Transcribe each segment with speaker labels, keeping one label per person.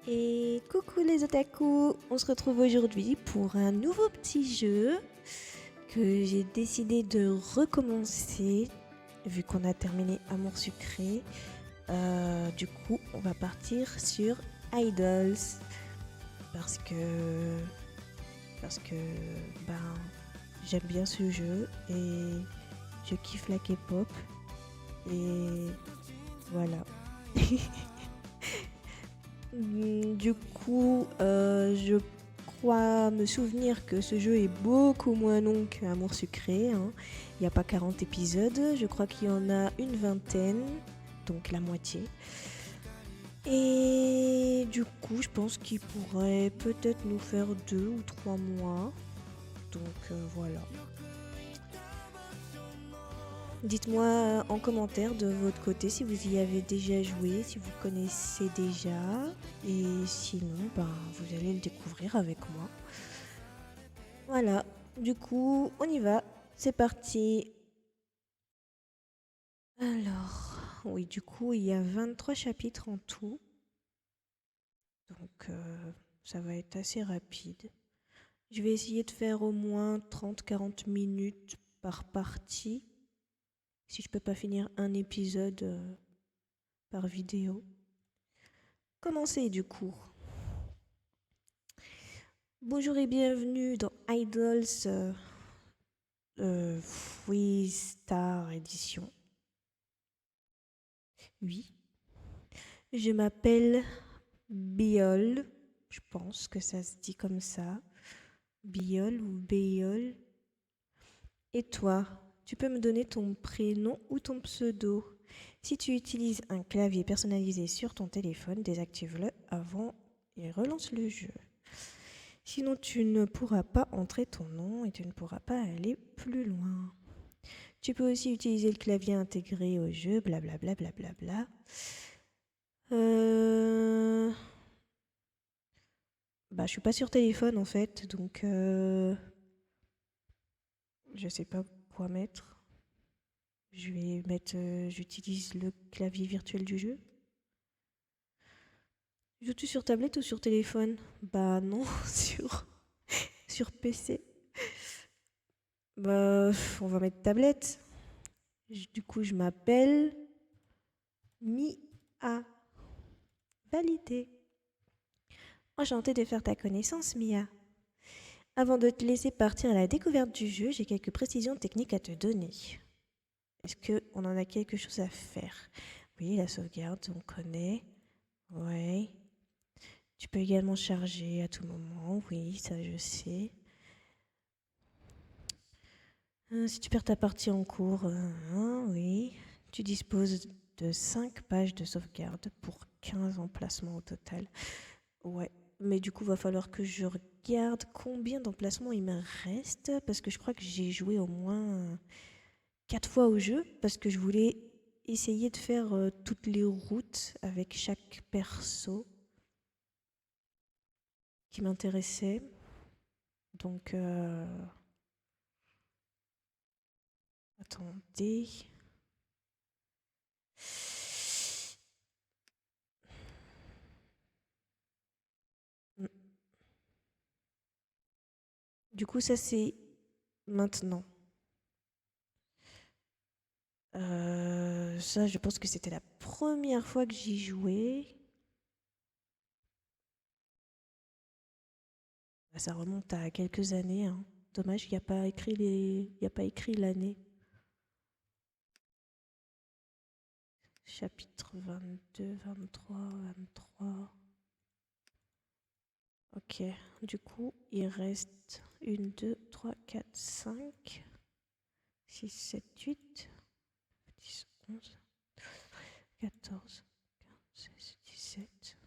Speaker 1: Et coucou les otaku, on se retrouve aujourd'hui pour un nouveau petit jeu que j'ai décidé de recommencer vu qu'on a terminé Amour Sucré. Du coup, on va partir sur Idols parce que ben j'aime bien ce jeu et je kiffe la K-pop et voilà. Du coup, je crois me souvenir que ce jeu est beaucoup moins long qu'Amour Sucré. Hein. Il n'y a pas 40 épisodes, je crois qu'il y en a une vingtaine, donc la moitié. Et du coup, je pense qu'il pourrait peut-être nous faire 2 ou 3 mois. Donc voilà. Dites-moi en commentaire de votre côté si vous y avez déjà joué, si vous connaissez déjà. Et sinon, vous allez le découvrir avec moi. Voilà, du coup, on y va. C'est parti. Alors, oui, du coup, il y a 23 chapitres en tout. Donc, ça va être assez rapide. Je vais essayer de faire au moins 30-40 minutes par partie. Si je peux pas finir un épisode par vidéo. Commencez du coup. Bonjour et bienvenue dans Idols Free Star Edition. Oui. Je m'appelle Biol. Je pense que ça se dit comme ça. Biol ou Biol. Et toi, tu peux me donner ton prénom ou ton pseudo. Si tu utilises un clavier personnalisé sur ton téléphone, désactive-le avant et relance le jeu. Sinon, tu ne pourras pas entrer ton nom et tu ne pourras pas aller plus loin. Tu peux aussi utiliser le clavier intégré au jeu, blablabla. Je suis pas sur téléphone en fait, donc je sais pas quoi mettre. Je vais mettre, j'utilise le clavier virtuel du jeu. Joues-tu sur tablette ou sur téléphone? Bah non, sur PC. On va mettre tablette. Du coup, je m'appelle Mia. Validé. Enchantée de faire ta connaissance, Mia. Avant de te laisser partir à la découverte du jeu, j'ai quelques précisions techniques à te donner. Est-ce qu'on en a quelque chose à faire? Oui, la sauvegarde, on connaît. Ouais. Tu peux également charger à tout moment. Oui, ça je sais. Si tu perds ta partie en cours, oui. Tu disposes de 5 pages de sauvegarde pour 15 emplacements au total. Ouais. Mais du coup, va falloir que je regarde combien d'emplacements il me reste. Parce que je crois que j'ai joué au moins 4 fois au jeu. Parce que je voulais essayer de faire toutes les routes avec chaque perso qui m'intéressait. Donc, attendez. Du coup, ça c'est maintenant. Ça, je pense que c'était la première fois que j'y jouais. Ça remonte à quelques années. Hein. Dommage, il n'y a pas écrit l'année. Chapitre 22, 23, 23. Ok, du coup, il reste 1, 2, 3, 4, 5, 6, 7, 8, 10, 11, 14, 15, 16, 17.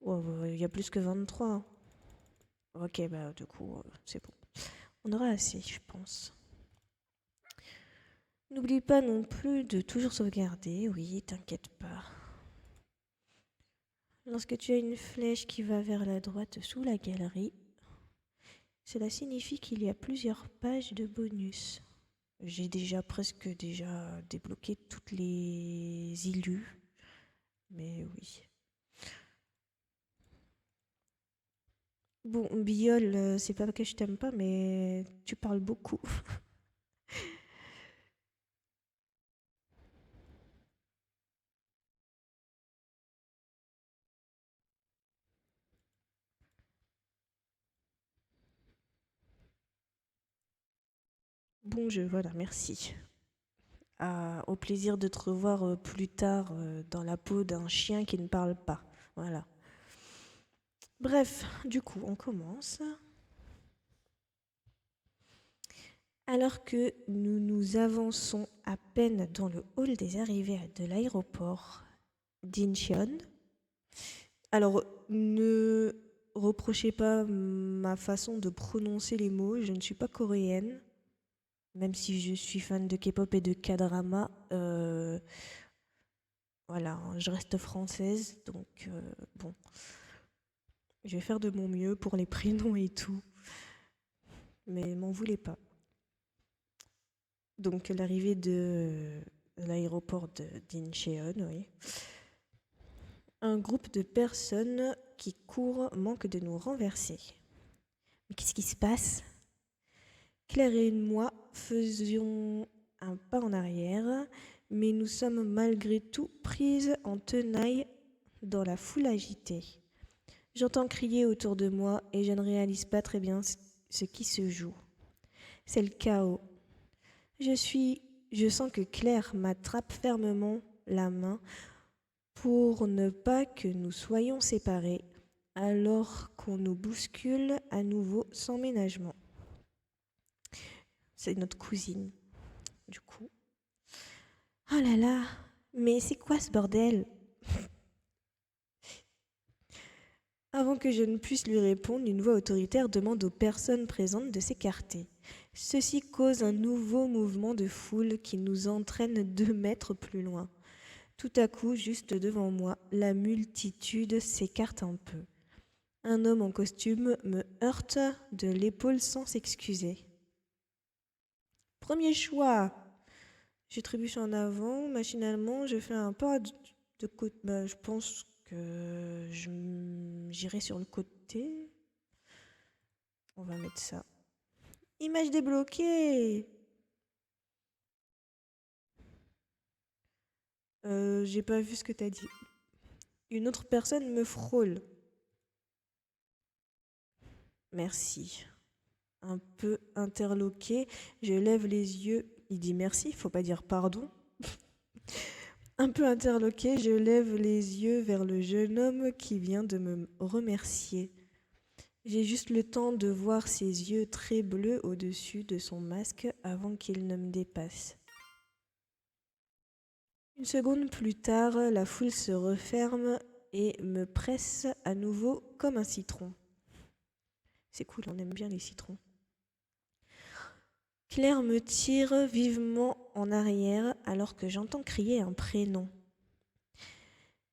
Speaker 1: Il y a plus que 23. Hein. Ok, du coup, c'est bon. On aura assez, je pense. N'oublie pas non plus de toujours sauvegarder, oui, t'inquiète pas. Lorsque tu as une flèche qui va vers la droite sous la galerie, cela signifie qu'il y a plusieurs pages de bonus. J'ai déjà presque déjà débloqué toutes les illus. Mais oui. Bon, Biol, c'est pas que je t'aime pas, mais tu parles beaucoup. Bon jeu, voilà, merci. Au plaisir de te revoir plus tard dans la peau d'un chien qui ne parle pas. Voilà. Bref, du coup, on commence. Alors que nous nous avançons à peine dans le hall des arrivées de l'aéroport d'Incheon. Alors, ne reprochez pas ma façon de prononcer les mots, je ne suis pas coréenne, même si je suis fan de K-pop et de K-drama. Voilà, je reste française, donc bon, je vais faire de mon mieux pour les prénoms et tout, mais m'en voulez pas. Donc l'arrivée de l'aéroport d'Incheon, oui. Un groupe de personnes qui courent manque de nous renverser. Mais qu'est-ce qui se passe? Claire et moi faisions un pas en arrière, mais nous sommes malgré tout prises en tenaille dans la foule agitée. J'entends crier autour de moi et je ne réalise pas très bien ce qui se joue. C'est le chaos. Je sens que Claire m'attrape fermement la main pour ne pas que nous soyons séparés alors qu'on nous bouscule à nouveau sans ménagement. C'est notre cousine, du coup. Oh là là, mais c'est quoi ce bordel? Avant que je ne puisse lui répondre, une voix autoritaire demande aux personnes présentes de s'écarter. Ceci cause un nouveau mouvement de foule qui nous entraîne 2 mètres plus loin. Tout à coup, juste devant moi, la multitude s'écarte un peu. Un homme en costume me heurte de l'épaule sans s'excuser. Premier choix. Je trébuche en avant, machinalement, je fais un pas de côté. Je pense que j'irai sur le côté. On va mettre ça. Image débloquée. J'ai pas vu ce que t'as dit. Une autre personne me frôle. Merci. Un peu interloqué, je lève les yeux. Il dit merci, faut pas dire pardon. Un peu interloqué, je lève les yeux vers le jeune homme qui vient de me remercier. J'ai juste le temps de voir ses yeux très bleus au-dessus de son masque avant qu'il ne me dépasse. Une seconde plus tard, la foule se referme et me presse à nouveau comme un citron. C'est cool, on aime bien les citrons. Claire me tire vivement en arrière alors que j'entends crier un prénom.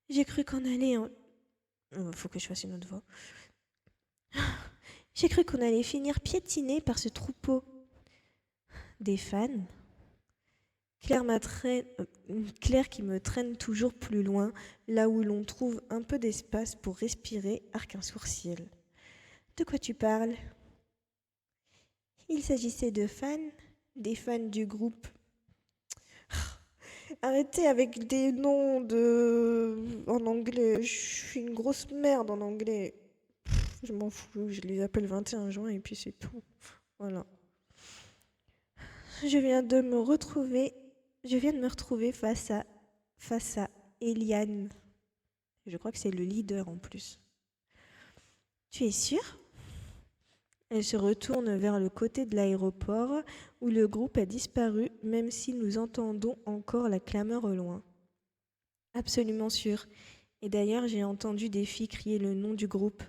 Speaker 1: J'ai cru qu'on allait... Faut que je fasse une autre voix. J'ai cru qu'on allait finir piétiné par ce troupeau. Des fans. Claire qui me traîne toujours plus loin, là où l'on trouve un peu d'espace pour respirer, arque un sourcil. De quoi tu parles? Il s'agissait de fans, des fans du groupe. Arrêtez avec des noms en anglais. Je suis une grosse merde en anglais. Je m'en fous, je les appelle 21 juin et puis c'est tout. Voilà. Je viens de me retrouver face à Eliane. Je crois que c'est le leader en plus. Tu es sûre? Elle se retourne vers le côté de l'aéroport où le groupe a disparu, même si nous entendons encore la clameur au loin. Absolument sûre. Et d'ailleurs, j'ai entendu des filles crier le nom du groupe.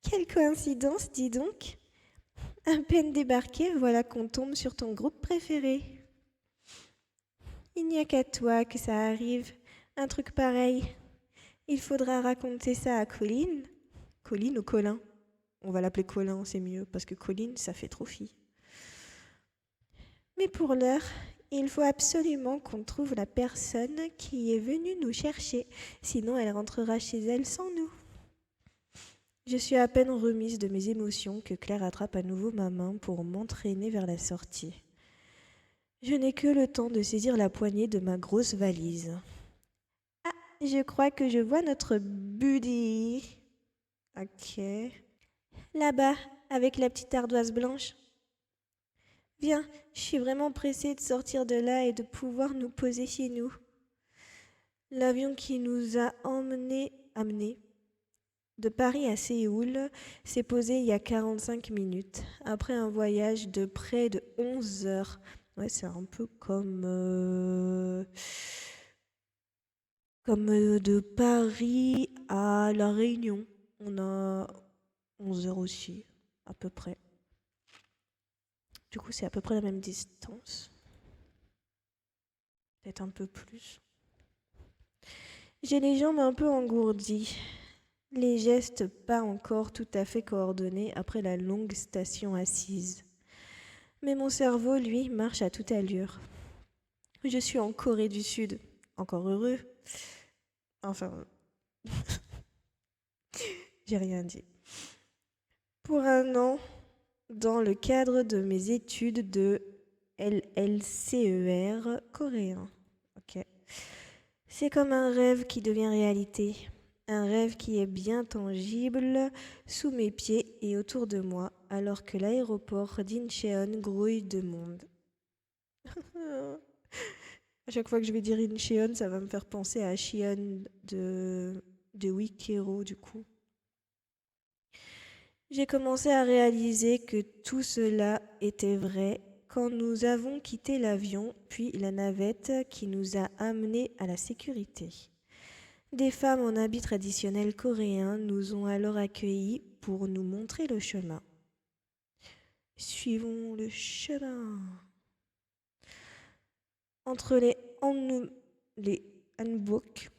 Speaker 1: Quelle coïncidence, dis donc! À peine débarqué, voilà qu'on tombe sur ton groupe préféré. Il n'y a qu'à toi que ça arrive, un truc pareil. Il faudra raconter ça à Colline. Colline ou Colin? On va l'appeler Colin, c'est mieux, parce que Colline, ça fait trop fille. Mais pour l'heure, il faut absolument qu'on trouve la personne qui est venue nous chercher, sinon elle rentrera chez elle sans nous. Je suis à peine remise de mes émotions que Claire attrape à nouveau ma main pour m'entraîner vers la sortie. Je n'ai que le temps de saisir la poignée de ma grosse valise. Ah, je crois que je vois notre buddy. Ok. Là-bas, avec la petite ardoise blanche. Viens, je suis vraiment pressée de sortir de là et de pouvoir nous poser chez nous. L'avion qui nous a amenés de Paris à Séoul s'est posé il y a 45 minutes, après un voyage de près de 11 heures. Ouais, c'est un peu comme de Paris à La Réunion. On a 11 heures aussi, à peu près. Du coup, c'est à peu près la même distance. Peut-être un peu plus. J'ai les jambes un peu engourdies. Les gestes pas encore tout à fait coordonnés après la longue station assise. Mais mon cerveau, lui, marche à toute allure. Je suis en Corée du Sud. Encore heureux. Enfin, j'ai rien dit. Pour un an, dans le cadre de mes études de LLCER coréen. Ok. C'est comme un rêve qui devient réalité. Un rêve qui est bien tangible sous mes pieds et autour de moi, alors que l'aéroport d'Incheon grouille de monde. À chaque fois que je vais dire Incheon, ça va me faire penser à Shion de Wikero, du coup. J'ai commencé à réaliser que tout cela était vrai quand nous avons quitté l'avion, puis la navette qui nous a amenés à la sécurité. Des femmes en habits traditionnels coréens nous ont alors accueillis pour nous montrer le chemin. Suivons le chemin. Entre les hanbok,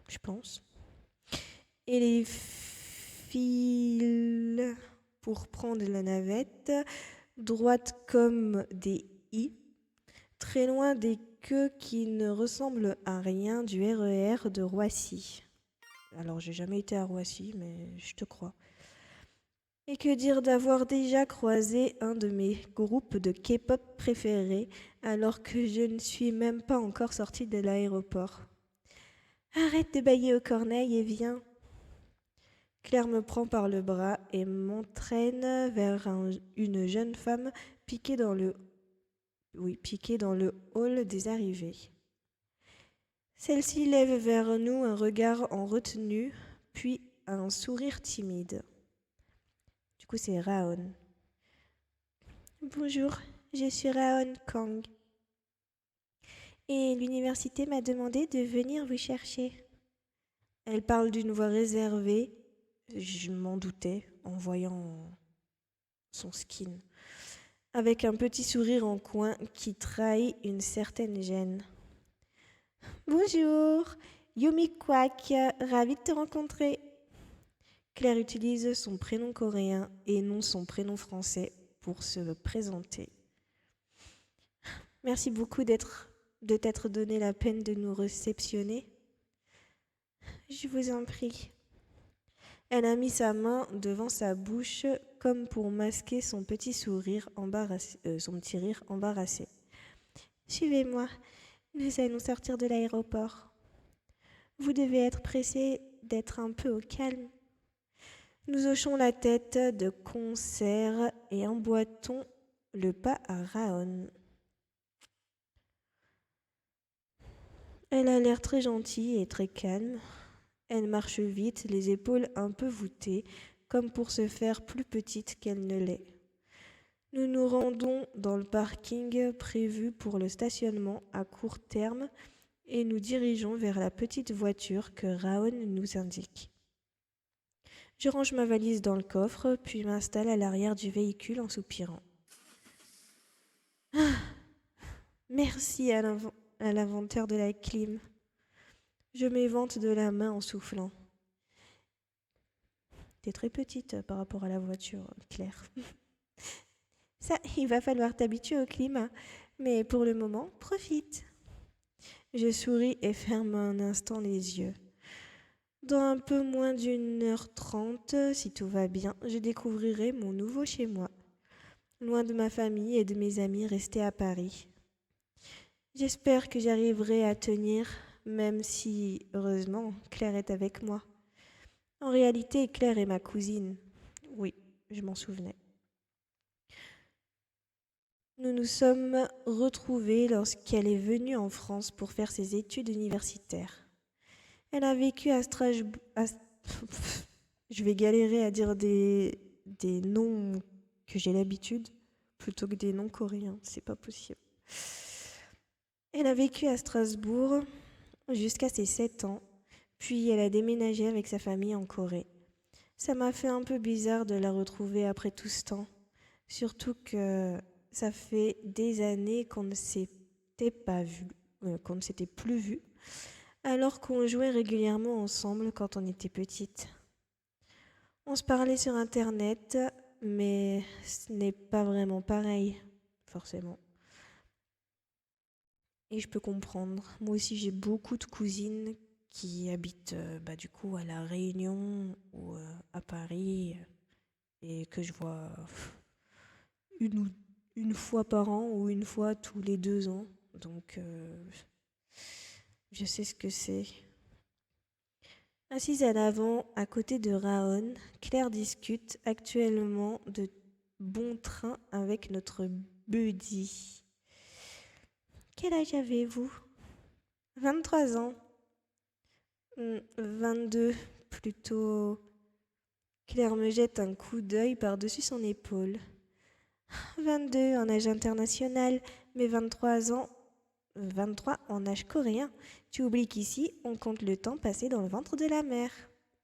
Speaker 1: je pense, et les fils pour prendre la navette, droite comme des i, très loin des queues qui ne ressemblent à rien du RER de Roissy. Alors, j'ai jamais été à Roissy, mais je te crois. Et que dire d'avoir déjà croisé un de mes groupes de K-pop préférés alors que je ne suis même pas encore sortie de l'aéroport. Arrête de bâiller aux corneilles et viens. Claire me prend par le bras et m'entraîne vers une jeune femme piquée dans le hall des arrivées. Celle-ci lève vers nous un regard en retenue, puis un sourire timide. Du coup, c'est Raon. Bonjour, je suis Raon Kang. Et l'université m'a demandé de venir vous chercher. Elle parle d'une voix réservée. Je m'en doutais en voyant son skin. Avec un petit sourire en coin qui trahit une certaine gêne. Bonjour, Yumi Kwak, ravie de te rencontrer. Claire utilise son prénom coréen et non son prénom français pour se présenter. Merci beaucoup de t'être donné la peine de nous réceptionner. Je vous en prie. Elle a mis sa main devant sa bouche comme pour masquer son petit rire embarrassé. Suivez-moi, nous allons sortir de l'aéroport. Vous devez être pressé d'être un peu au calme. Nous hochons la tête de concert et emboîtons le pas à Raon. Elle a l'air très gentille et très calme. Elle marche vite, les épaules un peu voûtées, comme pour se faire plus petite qu'elle ne l'est. Nous nous rendons dans le parking prévu pour le stationnement à court terme et nous dirigeons vers la petite voiture que Raon nous indique. Je range ma valise dans le coffre, puis m'installe à l'arrière du véhicule en soupirant. Ah, merci à l'inventeur de la clim. Je m'évente de la main en soufflant. T'es très petite par rapport à la voiture, Claire. Ça, il va falloir t'habituer au climat. Mais pour le moment, profite. Je souris et ferme un instant les yeux. Dans un peu moins d'1h30, si tout va bien, je découvrirai mon nouveau chez moi, loin de ma famille et de mes amis restés à Paris. J'espère que j'arriverai à tenir, même si, heureusement, Claire est avec moi. En réalité, Claire est ma cousine. Oui, je m'en souvenais. Nous nous sommes retrouvés lorsqu'elle est venue en France pour faire ses études universitaires. Elle a vécu à Strasbourg. Je vais galérer à dire des noms que j'ai l'habitude plutôt que des noms coréens. C'est pas possible. Elle a vécu à Strasbourg jusqu'à ses 7 ans, puis elle a déménagé avec sa famille en Corée. Ça m'a fait un peu bizarre de la retrouver après tout ce temps, surtout que ça fait des années qu'on ne s'était pas vu, qu'on ne s'était plus vu, alors qu'on jouait régulièrement ensemble quand on était petite. On se parlait sur Internet, mais ce n'est pas vraiment pareil, forcément. Et je peux comprendre. Moi aussi, j'ai beaucoup de cousines qui habitent du coup à La Réunion ou à Paris et que je vois une, une fois par an ou une fois tous les 2 ans. Donc, je sais ce que c'est. Assise à l'avant, à côté de Raon, Claire discute actuellement de bon train avec notre buddy. Quel âge avez-vous? 23 ans. 22, plutôt. Claire me jette un coup d'œil par-dessus son épaule. 22 en âge international, mais 23 ans, 23 en âge coréen. Tu oublies qu'ici, on compte le temps passé dans le ventre de la mère.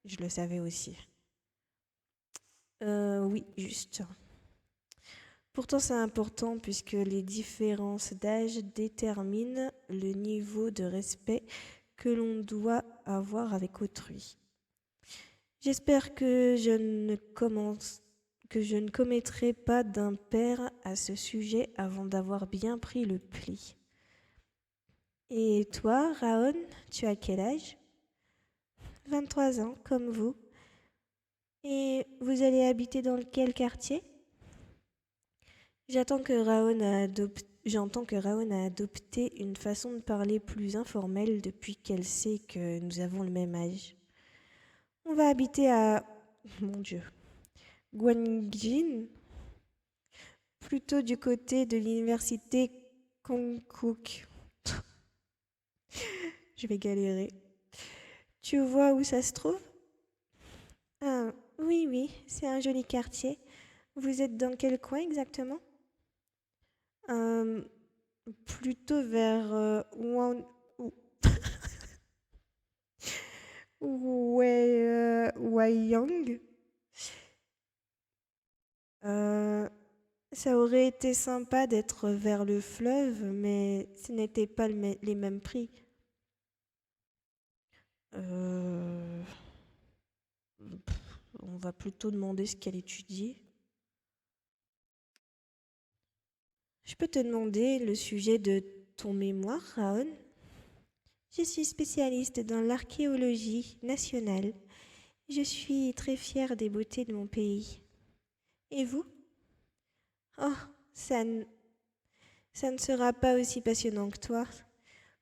Speaker 1: Je le savais aussi. Oui, juste. Pourtant, c'est important puisque les différences d'âge déterminent le niveau de respect que l'on doit avoir avec autrui. J'espère que je ne commettrai pas d'impair à ce sujet avant d'avoir bien pris le pli. Et toi, Raon, tu as quel âge? 23 ans, comme vous. Et vous allez habiter dans quel quartier? J'entends que Raon a adopté une façon de parler plus informelle depuis qu'elle sait que nous avons le même âge. On va habiter à... Mon Dieu. Gwangjin, plutôt du côté de l'université Konkuk. Je vais galérer. Tu vois où ça se trouve? Ah, oui, oui, c'est un joli quartier. Vous êtes dans quel coin exactement? Euh, Plutôt vers Wayang. Ça aurait été sympa d'être vers le fleuve, mais ce n'était pas les mêmes prix. Euh, on va plutôt demander ce qu'elle étudie. Je peux te demander le sujet de ton mémoire, Raon? Je suis spécialiste dans l'archéologie nationale. Je suis très fière des beautés de mon pays. Et vous? Oh, ça ne sera pas aussi passionnant que toi.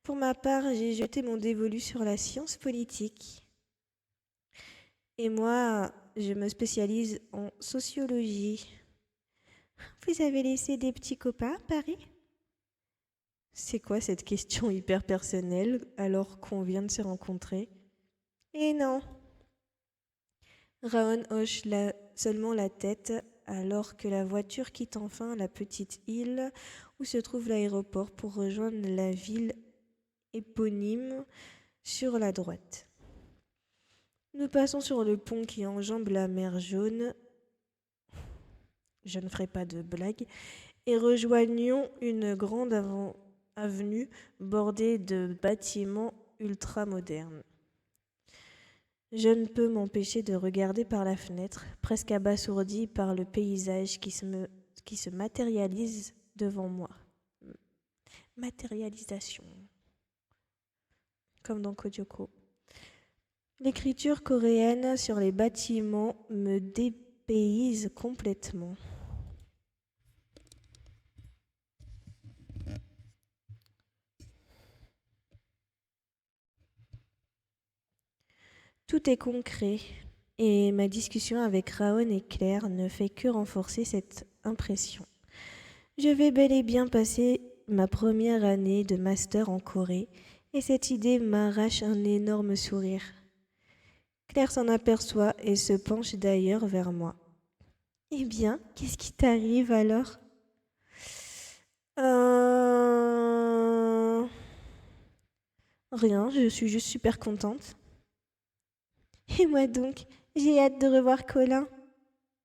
Speaker 1: Pour ma part, j'ai jeté mon dévolu sur la science politique. Et moi, je me spécialise en sociologie. Vous avez laissé des petits copains à Paris? C'est quoi cette question hyper personnelle alors qu'on vient de se rencontrer? Eh non. Raon hoche seulement la tête alors que la voiture quitte enfin la petite île où se trouve l'aéroport pour rejoindre la ville éponyme sur la droite. Nous passons sur le pont qui enjambe la mer Jaune. Je ne ferai pas de blague. Et rejoignons une grande avenue bordée de bâtiments ultra-modernes. Je ne peux m'empêcher de regarder par la fenêtre, presque abasourdi par le paysage qui qui se matérialise devant moi. Matérialisation, comme dans Kojoko. L'écriture coréenne sur les bâtiments me dépayse complètement. Tout est concret et ma discussion avec Raon et Claire ne fait que renforcer cette impression. Je vais bel et bien passer ma première année de master en Corée et cette idée m'arrache un énorme sourire. Claire s'en aperçoit et se penche d'ailleurs vers moi. Eh bien, qu'est-ce qui t'arrive alors? Rien, je suis juste super contente. Et moi donc, j'ai hâte de revoir Colin.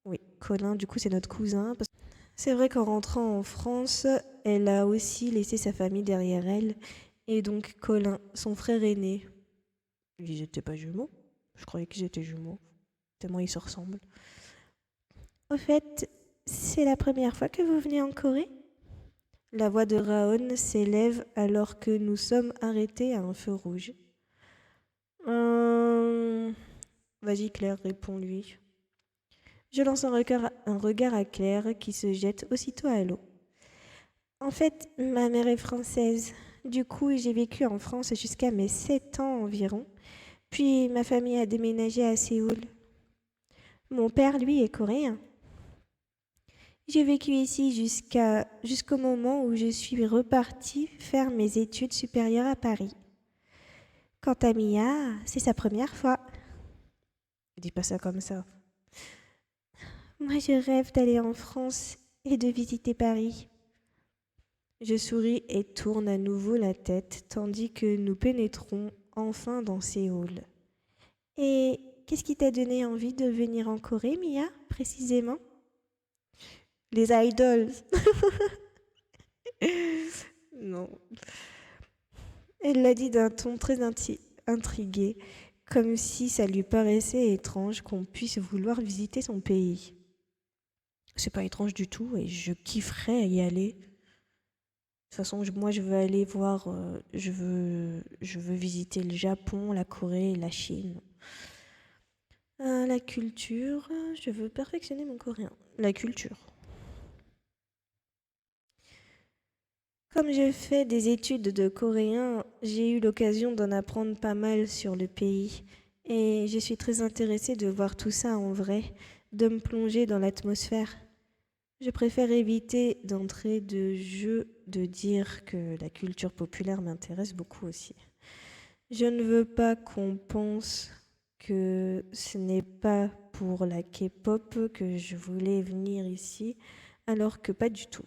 Speaker 1: Oui, Colin, du coup, c'est notre cousin. C'est vrai qu'en rentrant en France, elle a aussi laissé sa famille derrière elle. Et donc, Colin, son frère aîné. Ils n'étaient pas jumeaux. Je croyais qu'ils étaient jumeaux. Tellement ils se ressemblent. Au fait, c'est la première fois que vous venez en Corée? La voix de Raon s'élève alors que nous sommes arrêtés à un feu rouge. Vas-y Claire, réponds-lui. Je lance un regard à Claire qui se jette aussitôt à l'eau. En fait, ma mère est française. Du coup, j'ai vécu en France jusqu'à mes 7 ans environ. Puis ma famille a déménagé à Séoul. Mon père, lui, est coréen. J'ai vécu ici jusqu'au moment où je suis repartie faire mes études supérieures à Paris. Quant à Mia, c'est sa première fois. Dis pas ça comme ça. Moi, je rêve d'aller en France et de visiter Paris. Je souris et tourne à nouveau la tête tandis que nous pénétrons enfin dans Séoul. Et qu'est-ce qui t'a donné envie de venir en Corée, Mia, précisément? Les idols. Non. Elle l'a dit d'un ton très intrigué, comme si ça lui paraissait étrange qu'on puisse vouloir visiter son pays. C'est pas étrange du tout et je kifferais y aller. De toute façon, moi je veux aller voir, je veux visiter le Japon, la Corée, la Chine. La culture, je veux perfectionner mon coréen. La culture. Comme je fais des études de coréen, j'ai eu l'occasion d'en apprendre pas mal sur le pays. Et je suis très intéressée de voir tout ça en vrai, de me plonger dans l'atmosphère. Je préfère éviter d'entrer de jeu de dire que la culture populaire m'intéresse beaucoup aussi. Je ne veux pas qu'on pense que ce n'est pas pour la K-pop que je voulais venir ici, alors que pas du tout.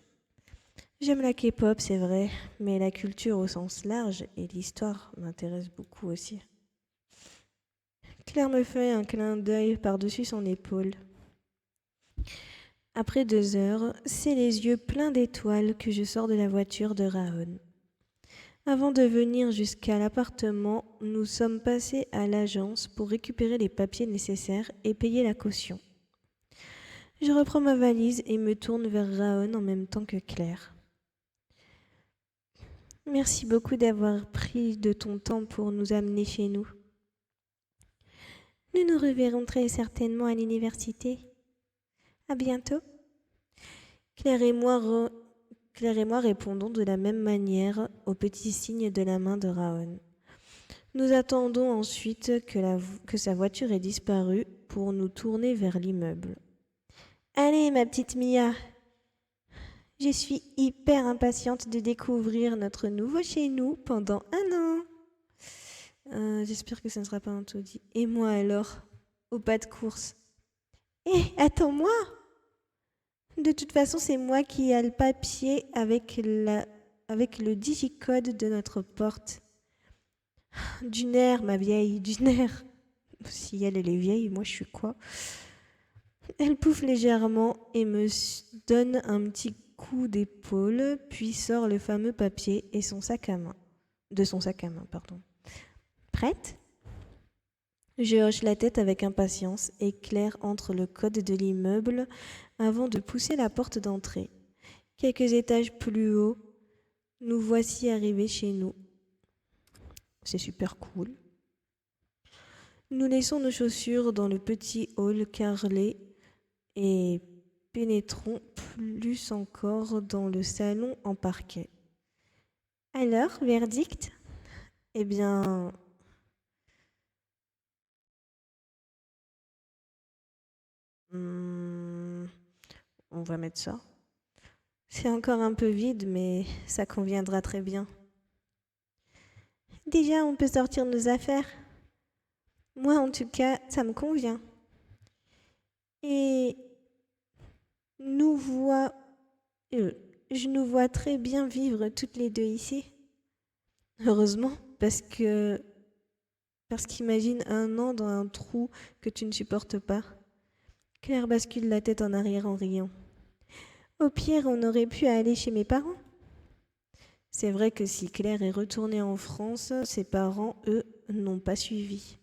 Speaker 1: J'aime la K-pop, c'est vrai, mais la culture au sens large et l'histoire m'intéressent beaucoup aussi. Claire me fait un clin d'œil par-dessus son épaule. Après 2 heures, c'est les yeux pleins d'étoiles que je sors de la voiture de Raon. Avant de venir jusqu'à l'appartement, nous sommes passés à l'agence pour récupérer les papiers nécessaires et payer la caution. Je reprends ma valise et me tourne vers Raon en même temps que Claire. Merci beaucoup d'avoir pris de ton temps pour nous amener chez nous. Nous nous reverrons très certainement à l'université. À bientôt. Claire et moi répondons de la même manière au petit signe de la main de Raon. Nous attendons ensuite que sa voiture ait disparu pour nous tourner vers l'immeuble. Allez, ma petite Mia! Je suis hyper impatiente de découvrir notre nouveau chez nous pendant 1 an. J'espère que ça ne sera pas un taudis. Et moi alors, au pas de course. Hé, attends-moi! De toute façon, c'est moi qui ai le papier avec le digicode de notre porte. Du nerf, ma vieille, du nerf. Si elle est vieille, moi je suis quoi? Elle pouffe légèrement et me donne un petit coup d'épaule, puis sort le fameux papier et son sac à main. De son sac à main, pardon. Prête? Je hoche la tête avec impatience et Claire entre le code de l'immeuble avant de pousser la porte d'entrée. Quelques étages plus haut, nous voici arrivés chez nous. C'est super cool. Nous laissons nos chaussures dans le petit hall carrelé et pénétrons plus encore dans le salon en parquet. Alors, verdict? Eh bien, on va mettre ça. C'est encore un peu vide, mais ça conviendra très bien. Déjà, on peut sortir nos affaires. Moi, en tout cas, ça me convient. Et nous vois, je nous vois très bien vivre toutes les deux ici. Heureusement, parce qu'imagine un an dans un trou que tu ne supportes pas. Claire bascule la tête en arrière en riant. Au pire, on aurait pu aller chez mes parents. C'est vrai que si Claire est retournée en France, ses parents, eux, n'ont pas suivi.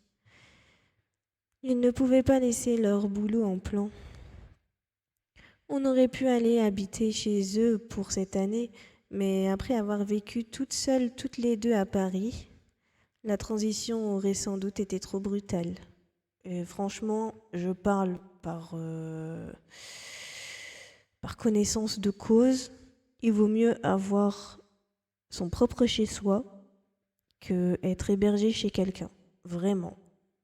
Speaker 1: Ils ne pouvaient pas laisser leur boulot en plan. On aurait pu aller habiter chez eux pour cette année, mais après avoir vécu toutes seules, toutes les deux à Paris, la transition aurait sans doute été trop brutale. Et franchement, je parle par connaissance de cause. Il vaut mieux avoir son propre chez-soi que être hébergé chez quelqu'un. Vraiment.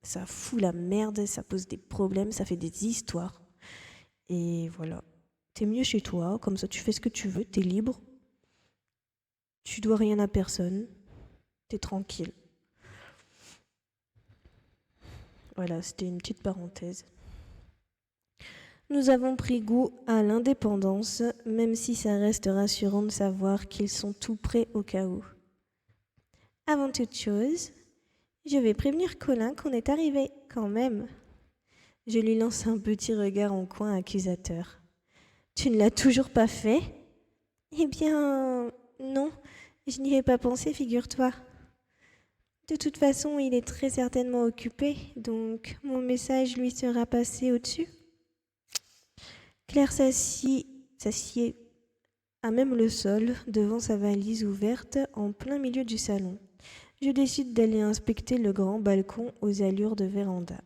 Speaker 1: Ça fout la merde, ça pose des problèmes, ça fait des histoires. Et voilà. T'es mieux chez toi, comme ça tu fais ce que tu veux, t'es libre. Tu dois rien à personne. T'es tranquille. Voilà, c'était une petite parenthèse. Nous avons pris goût à l'indépendance, même si ça reste rassurant de savoir qu'ils sont tout prêts au cas où. Avant toute chose, je vais prévenir Colin qu'on est arrivé, quand même. Je lui lance un petit regard en coin accusateur. Tu ne l'as toujours pas fait? Eh bien, non, je n'y ai pas pensé, figure-toi. De toute façon, il est très certainement occupé, donc mon message lui sera passé au-dessus. Claire s'assied à même le sol, devant sa valise ouverte, en plein milieu du salon. Je décide d'aller inspecter le grand balcon aux allures de véranda.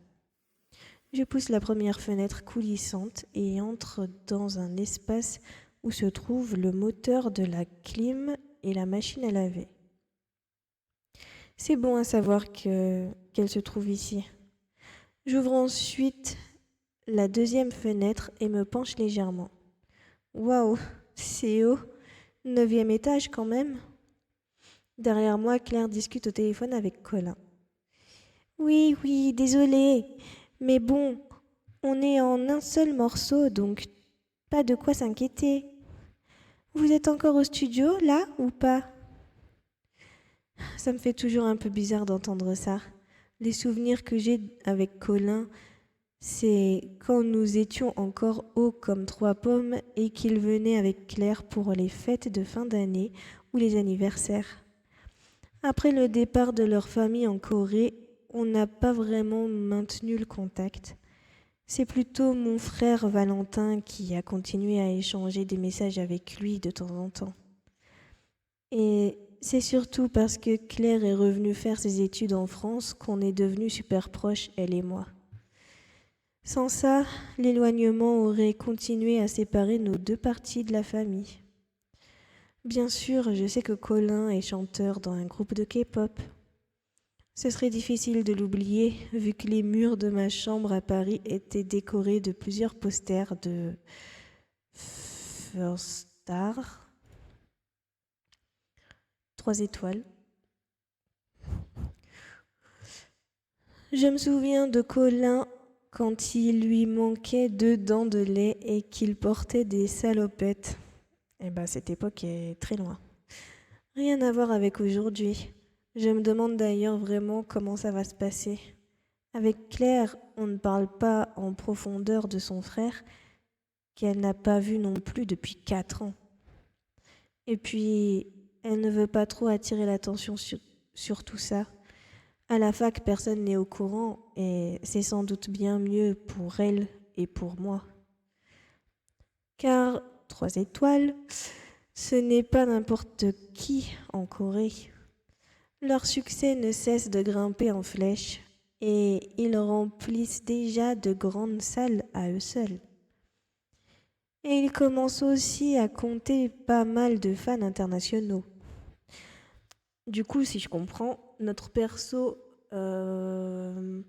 Speaker 1: Je pousse la première fenêtre coulissante et entre dans un espace où se trouve le moteur de la clim et la machine à laver. C'est bon à savoir qu'elle se trouve ici. J'ouvre ensuite la deuxième fenêtre et me penche légèrement. Waouh, c'est haut. 9e étage quand même. Derrière moi, Claire discute au téléphone avec Colin. Oui, désolée. Mais bon, on est en un seul morceau, donc pas de quoi s'inquiéter. Vous êtes encore au studio, là, ou pas? Ça me fait toujours un peu bizarre d'entendre ça. Les souvenirs que j'ai avec Colin, c'est quand nous étions encore hauts comme 3 pommes et qu'il venait avec Claire pour les fêtes de fin d'année ou les anniversaires. Après le départ de leur famille en Corée, on n'a pas vraiment maintenu le contact. C'est plutôt mon frère Valentin qui a continué à échanger des messages avec lui de temps en temps. Et c'est surtout parce que Claire est revenue faire ses études en France qu'on est devenus super proches, elle et moi. Sans ça, l'éloignement aurait continué à séparer nos deux parties de la famille. Bien sûr, je sais que Colin est chanteur dans un groupe de K-pop. Ce serait difficile de l'oublier, vu que les murs de ma chambre à Paris étaient décorés de plusieurs posters de First Star, 3 étoiles. Je me souviens de Colin quand il lui manquait 2 dents de lait et qu'il portait des salopettes. Eh ben, cette époque est très loin. Rien à voir avec aujourd'hui. Je me demande d'ailleurs vraiment comment ça va se passer. Avec Claire, on ne parle pas en profondeur de son frère, qu'elle n'a pas vu non plus depuis 4 ans. Et puis, elle ne veut pas trop attirer l'attention sur tout ça. À la fac, personne n'est au courant et c'est sans doute bien mieux pour elle et pour moi. Car 3 étoiles, ce n'est pas n'importe qui en Corée. Leur succès ne cesse de grimper en flèche et ils remplissent déjà de grandes salles à eux seuls. Et ils commencent aussi à compter pas mal de fans internationaux. Du coup, si je comprends, notre perso, elle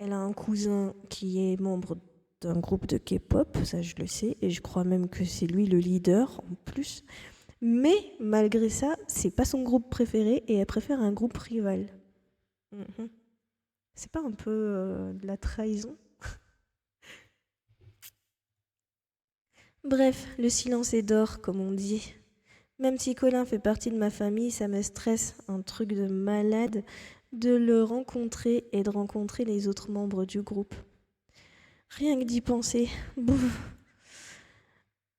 Speaker 1: a un cousin qui est membre d'un groupe de K-pop, ça je le sais, et je crois même que c'est lui le leader en plus. Mais malgré ça, c'est pas son groupe préféré et elle préfère un groupe rival. Mhm. C'est pas un peu de la trahison? Bref, le silence est d'or, comme on dit. Même si Colin fait partie de ma famille, ça me stresse, un truc de malade, de le rencontrer et de rencontrer les autres membres du groupe. Rien que d'y penser, bouf.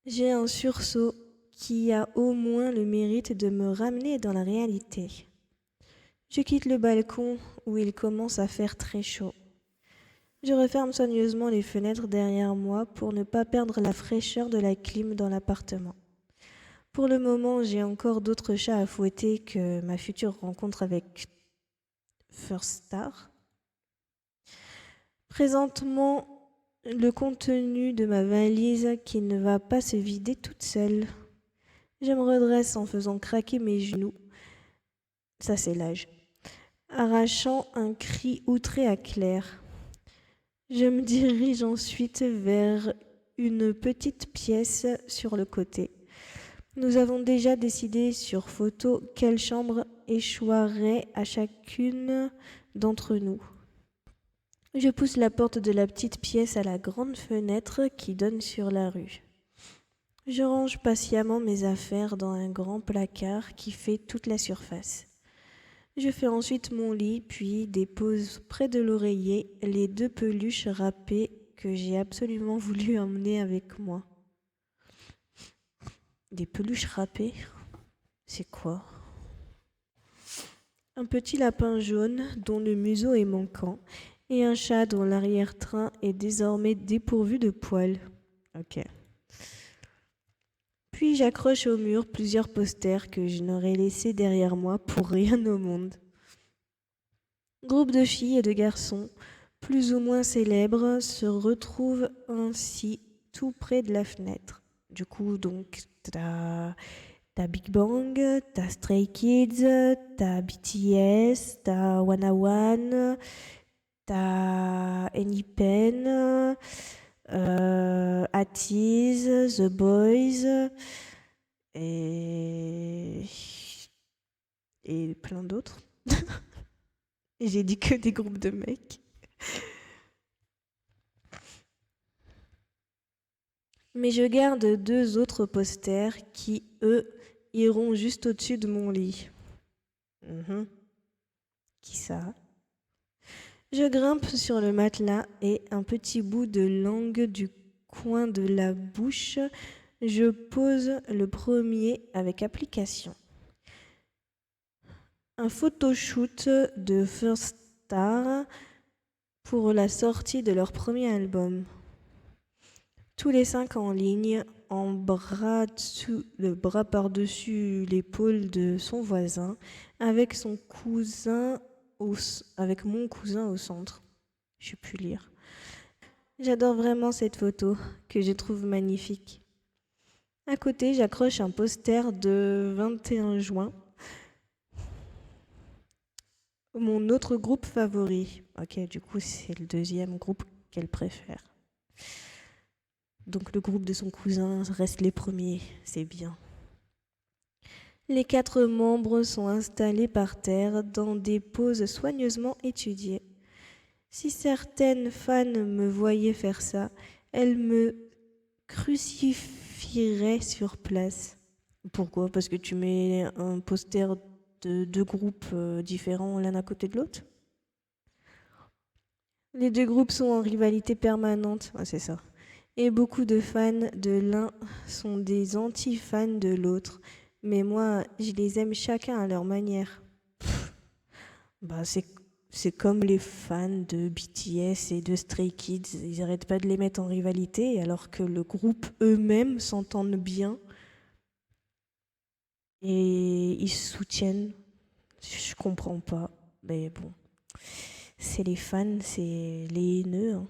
Speaker 1: J'ai un sursaut qui a au moins le mérite de me ramener dans la réalité. Je quitte le balcon où il commence à faire très chaud. Je referme soigneusement les fenêtres derrière moi pour ne pas perdre la fraîcheur de la clim dans l'appartement. Pour le moment, j'ai encore d'autres chats à fouetter que ma future rencontre avec First Star. Présentement, le contenu de ma valise qui ne va pas se vider toute seule. Je me redresse en faisant craquer mes genoux. Ça, c'est l'âge. Arrachant un cri outré à Claire. Je me dirige ensuite vers une petite pièce sur le côté. Nous avons déjà décidé sur photo quelle chambre échoirait à chacune d'entre nous. Je pousse la porte de la petite pièce à la grande fenêtre qui donne sur la rue. Je range patiemment mes affaires dans un grand placard qui fait toute la surface. Je fais ensuite mon lit, puis dépose près de l'oreiller les 2 peluches râpées que j'ai absolument voulu emmener avec moi. Des peluches râpées? C'est quoi? Un petit lapin jaune dont le museau est manquant et un chat dont l'arrière-train est désormais dépourvu de poils. Ok. Puis j'accroche au mur plusieurs posters que je n'aurais laissés derrière moi pour rien au monde. Groupe de filles et de garçons, plus ou moins célèbres, se retrouvent ainsi tout près de la fenêtre. Du coup, donc, t'as Big Bang, t'as Stray Kids, t'as BTS, t'as Wanna One, t'as Anypen, ATEEZ, The Boys et plein d'autres. Et j'ai dit que des groupes de mecs. Mais je garde 2 autres posters qui, eux, iront juste au-dessus de mon lit. Qui ça? Je grimpe sur le matelas et un petit bout de langue du coin de la bouche. Je pose le premier avec application. Un photoshoot de First Star pour la sortie de leur premier album. Tous les 5 en ligne, le bras par-dessus l'épaule de son voisin, avec mon cousin au centre. Je sais plus lire. J'adore vraiment cette photo, que je trouve magnifique. À côté, j'accroche un poster de 21 juin. Mon autre groupe favori. Ok, du coup, c'est le 2e groupe qu'elle préfère. Donc le groupe de son cousin reste les premiers, c'est bien. Les 4 membres sont installés par terre dans des poses soigneusement étudiées. Si certaines fans me voyaient faire ça, elles me crucifieraient sur place. Pourquoi? Parce que tu mets un poster de 2 groupes différents l'un à côté de l'autre? Les 2 groupes sont en rivalité permanente, c'est ça. Et beaucoup de fans de l'un sont des anti-fans de l'autre. Mais moi, je les aime chacun à leur manière. C'est comme les fans de BTS et de Stray Kids, ils n'arrêtent pas de les mettre en rivalité alors que le groupe eux-mêmes s'entendent bien et ils se soutiennent. Je comprends pas, mais bon, c'est les fans, c'est les haineux, hein.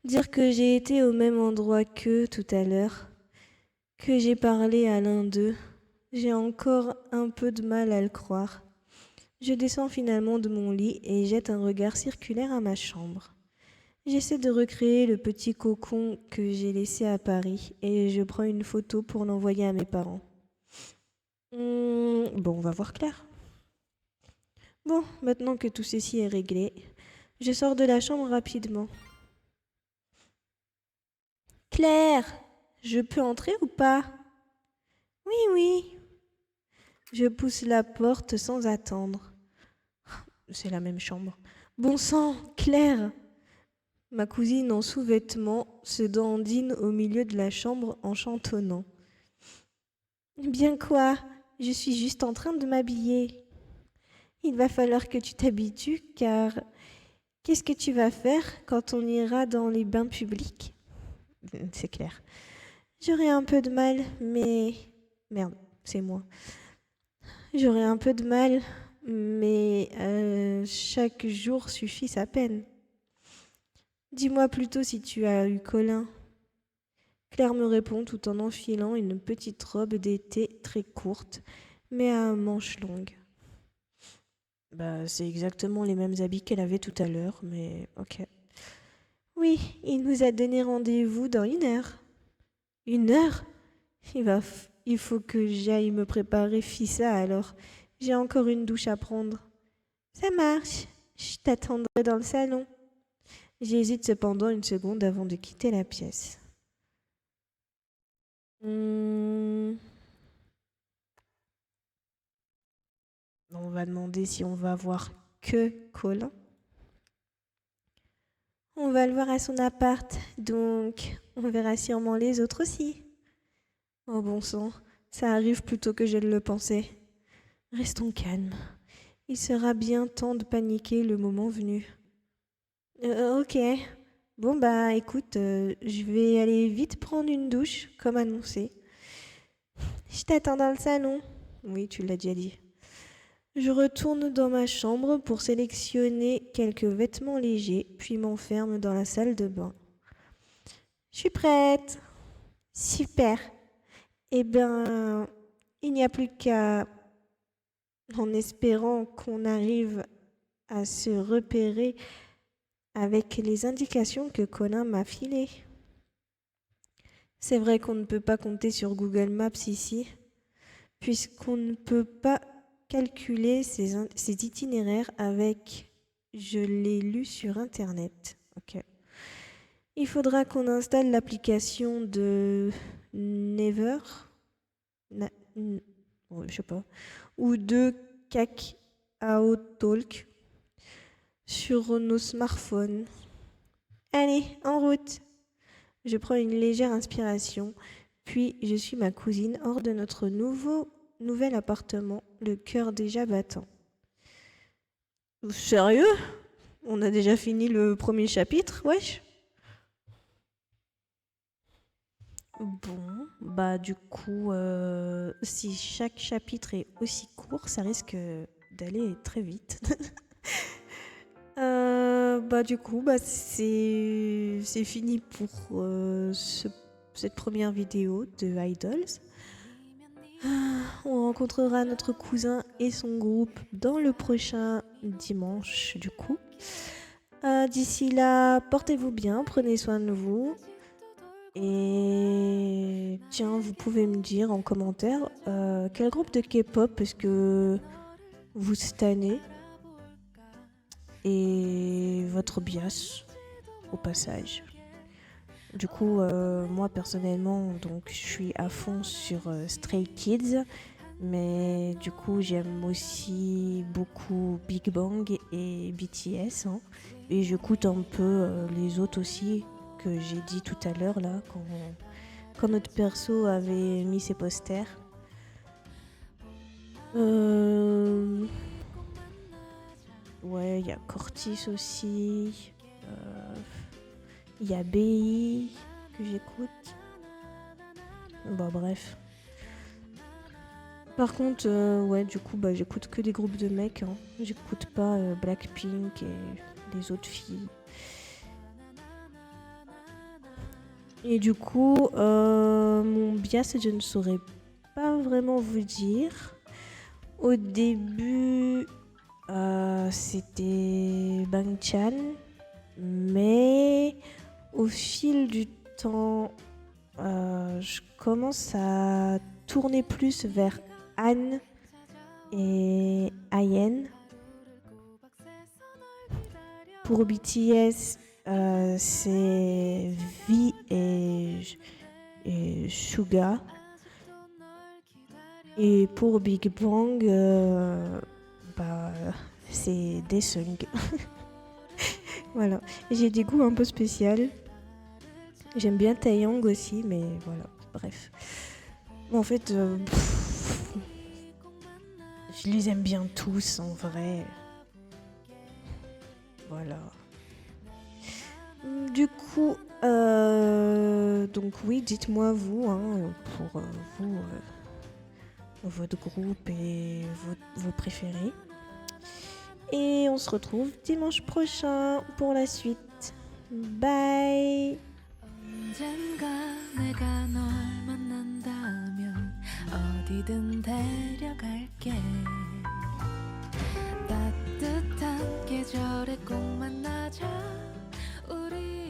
Speaker 1: Dire que j'ai été au même endroit qu'eux tout à l'heure, que j'ai parlé à l'un d'eux, j'ai encore un peu de mal à le croire. Je descends finalement de mon lit et jette un regard circulaire à ma chambre. J'essaie de recréer le petit cocon que j'ai laissé à Paris et je prends une photo pour l'envoyer à mes parents. Bon, on va voir Claire. Bon, maintenant que tout ceci est réglé, je sors de la chambre rapidement. Claire, je peux entrer ou pas? Oui, oui. Je pousse la porte sans attendre. C'est la même chambre. Bon sang, Claire! Ma cousine en sous-vêtements se dandine au milieu de la chambre en chantonnant. Bien quoi? Je suis juste en train de m'habiller. Il va falloir que tu t'habitues car qu'est-ce que tu vas faire quand on ira dans les bains publics? C'est clair. J'aurai un peu de mal, mais... Merde, c'est moi. J'aurai un peu de mal, mais chaque jour suffit sa peine. Dis-moi plutôt si tu as eu Colin. Claire me répond tout en enfilant une petite robe d'été très courte, mais à manches longues. Bah, c'est exactement les mêmes habits qu'elle avait tout à l'heure, mais ok. Oui, il nous a donné rendez-vous dans 1 heure. 1 heure? Il faut que j'aille me préparer Fissa alors. J'ai encore une douche à prendre. Ça marche. Je t'attendrai dans le salon. J'hésite cependant une seconde avant de quitter la pièce. On va demander si on va voir que Colin. On va le voir à son appart, donc on verra sûrement les autres aussi. Oh bon sang, ça arrive plutôt que je ne le pensais. Restons calmes. Il sera bien temps de paniquer le moment venu. Ok. Bon bah écoute, je vais aller vite prendre une douche, comme annoncé. Je t'attends dans le salon. Oui, tu l'as déjà dit. Je retourne dans ma chambre pour sélectionner quelques vêtements légers, puis m'enferme dans la salle de bain. Je suis prête. Super. Eh ben, il n'y a plus qu'à, en espérant qu'on arrive à se repérer avec les indications que Colin m'a filées. C'est vrai qu'on ne peut pas compter sur Google Maps ici, puisqu'on ne peut pas calculer ses itinéraires avec je l'ai lu sur internet. Ok. Il faudra qu'on installe l'application de Never, ouais, je sais pas, ou de Kakao Talk sur nos smartphones. Allez, en route. Je prends une légère inspiration, puis je suis ma cousine hors de notre nouvel appartement, le cœur déjà battant. Sérieux? On a déjà fini le premier chapitre, wesh? Bon, bah du coup, si chaque chapitre est aussi court, ça risque d'aller très vite. Bah du coup, bah c'est fini pour cette première vidéo de Idols. On rencontrera notre cousin et son groupe dans le prochain dimanche du coup. D'ici là, portez-vous bien, prenez soin de vous. Et tiens, vous pouvez me dire en commentaire quel groupe de K-pop est-ce que vous stannez et votre bias au passage. Du coup, moi personnellement, donc je suis à fond sur Stray Kids, mais du coup j'aime aussi beaucoup Big Bang et BTS, hein, et j'écoute un peu les autres aussi que j'ai dit tout à l'heure là quand notre perso avait mis ses posters. y a Cortis aussi. Il y a BI que j'écoute. Bon, bref. Par contre, ouais, du coup, bah, j'écoute que des groupes de mecs. Hein. J'écoute pas Blackpink et les autres filles. Et du coup, mon bias, je ne saurais pas vraiment vous dire. Au début, c'était Bang-chan, mais au fil du temps, je commence à tourner plus vers Anne et IN. Pour BTS, c'est V et Suga. Et pour Big Bang, bah, c'est Daesung. Voilà. J'ai des goûts un peu spéciaux. J'aime bien Taeyong aussi, mais voilà. Bref. En fait, je les aime bien tous en vrai. Voilà. Du coup, donc oui, dites-moi vous, hein, pour vous, votre groupe et vos préférés. Et on se retrouve dimanche prochain pour la suite. Bye. 언젠가 내가 널 만난다면 어디든 데려갈게 따뜻한 계절에 꼭 만나자 우리